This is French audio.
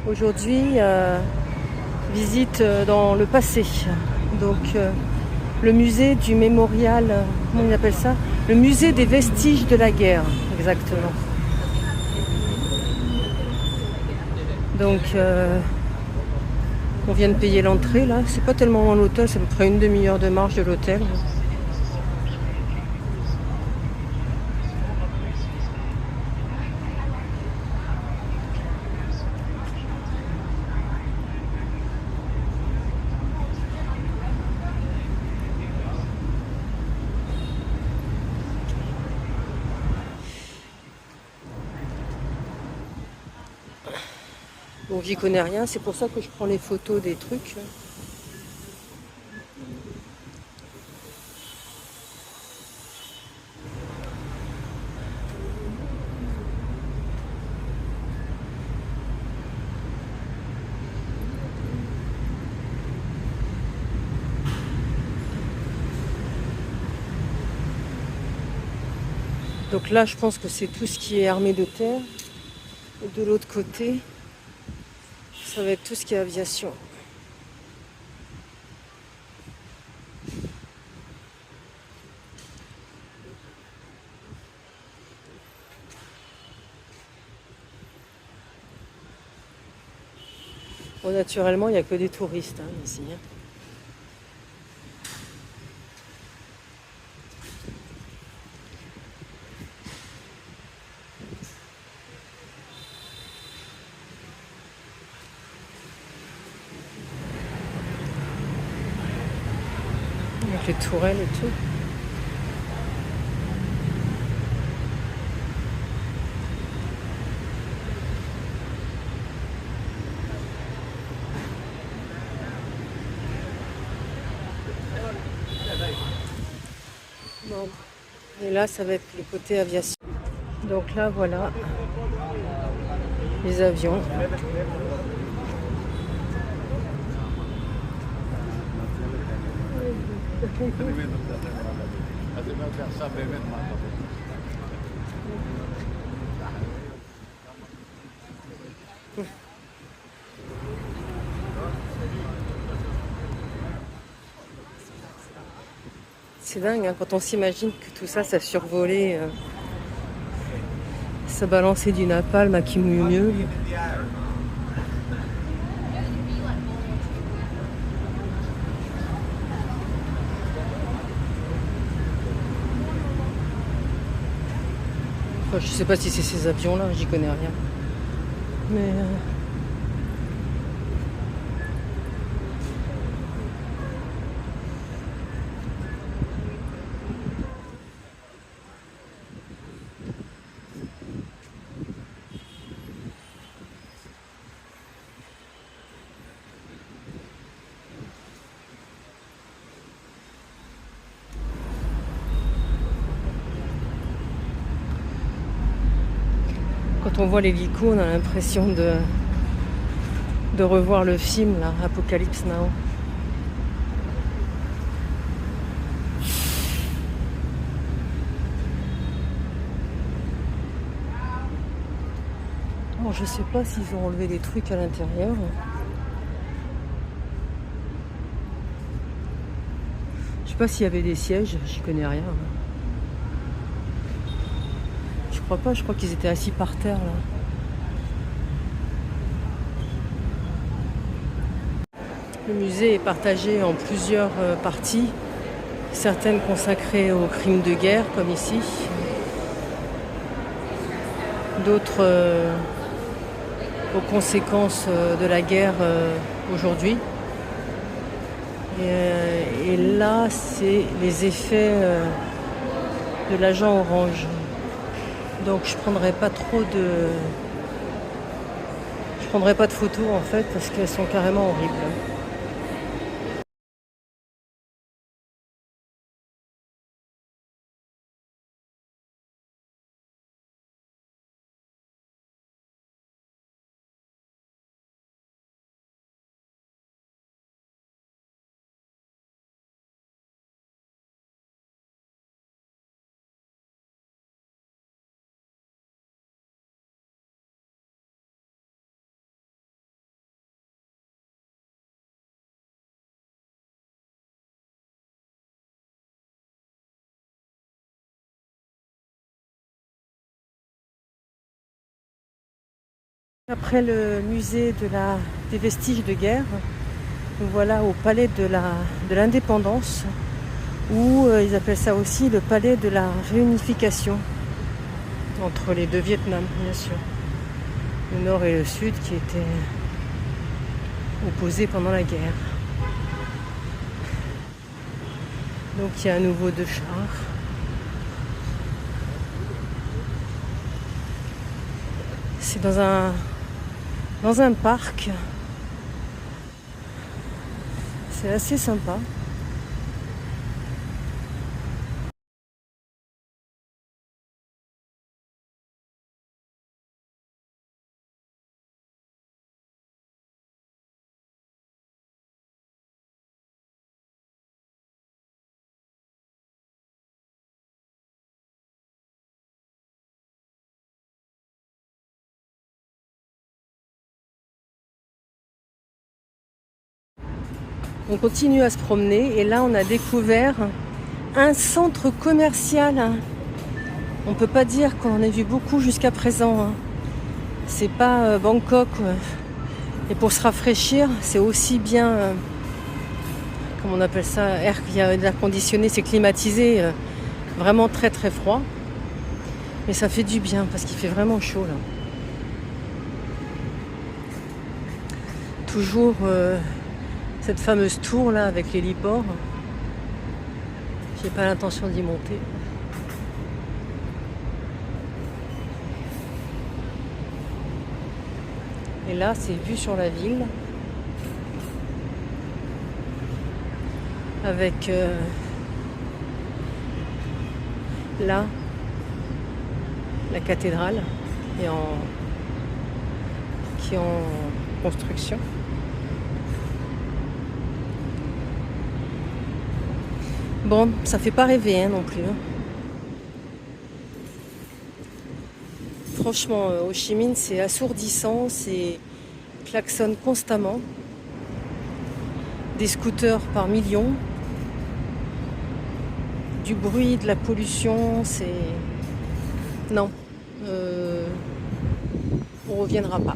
Aujourd'hui, visite dans le passé. Donc, le musée du mémorial, comment on appelle ça? Le musée des vestiges de la guerre, exactement. Donc, on vient de payer l'entrée là. C'est pas tellement loin de l'hôtel, c'est à peu près une demi-heure de marche de l'hôtel. Donc, j'y connais rien, c'est pour ça que je prends les photos des trucs. Donc là, je pense que c'est tout ce qui est armée de terre. Et de l'autre côté, ça va être tout ce qui est aviation. Bon, naturellement, il n'y a que des touristes ici. Avec les tourelles et tout. Bon. Et là, ça va être le côté aviation. Donc là, voilà les avions. C'est dingue quand on s'imagine que tout ça, ça survolait, ça balançait du napalm à qui mieux. Enfin, je sais pas si c'est ces avions-là, j'y connais rien. Mais quand on voit l'hélico, on a l'impression de revoir le film, là, Apocalypse Now. Bon, je sais pas s'ils ont enlevé des trucs à l'intérieur. Je sais pas s'il y avait des sièges, j'y connais rien. Je crois pas, je crois qu'ils étaient assis par terre là. Le musée est partagé en plusieurs parties, certaines consacrées aux crimes de guerre, comme ici, d'autres aux conséquences de la guerre aujourd'hui. Et là, c'est les effets de l'agent orange. Donc je prendrai pas de photos en fait parce qu'elles sont carrément horribles. Après le musée des vestiges de guerre, nous voilà au palais de l'indépendance, ou ils appellent ça aussi le palais de la réunification entre les deux Vietnams, bien sûr. Le nord et le sud qui étaient opposés pendant la guerre. Donc il y a à nouveau 2 chars. C'est dans un parc. C'est assez sympa. On continue à se promener et là on a découvert un centre commercial. On peut pas dire qu'on en a vu beaucoup jusqu'à présent. C'est pas Bangkok. Et pour se rafraîchir, c'est aussi bien, comment on appelle ça, il y a de l'air conditionné, c'est climatisé, vraiment très très froid. Mais ça fait du bien parce qu'il fait vraiment chaud là. Toujours cette fameuse tour là avec l'héliport. J'ai pas l'intention d'y monter. Et là, c'est vue sur la ville. Avec là, la cathédrale qui est en construction. Bon, ça fait pas rêver non plus. Franchement, Ho Chi Minh, c'est assourdissant, c'est klaxonne constamment. Des scooters par millions. Du bruit, de la pollution, c'est... Non. On reviendra pas.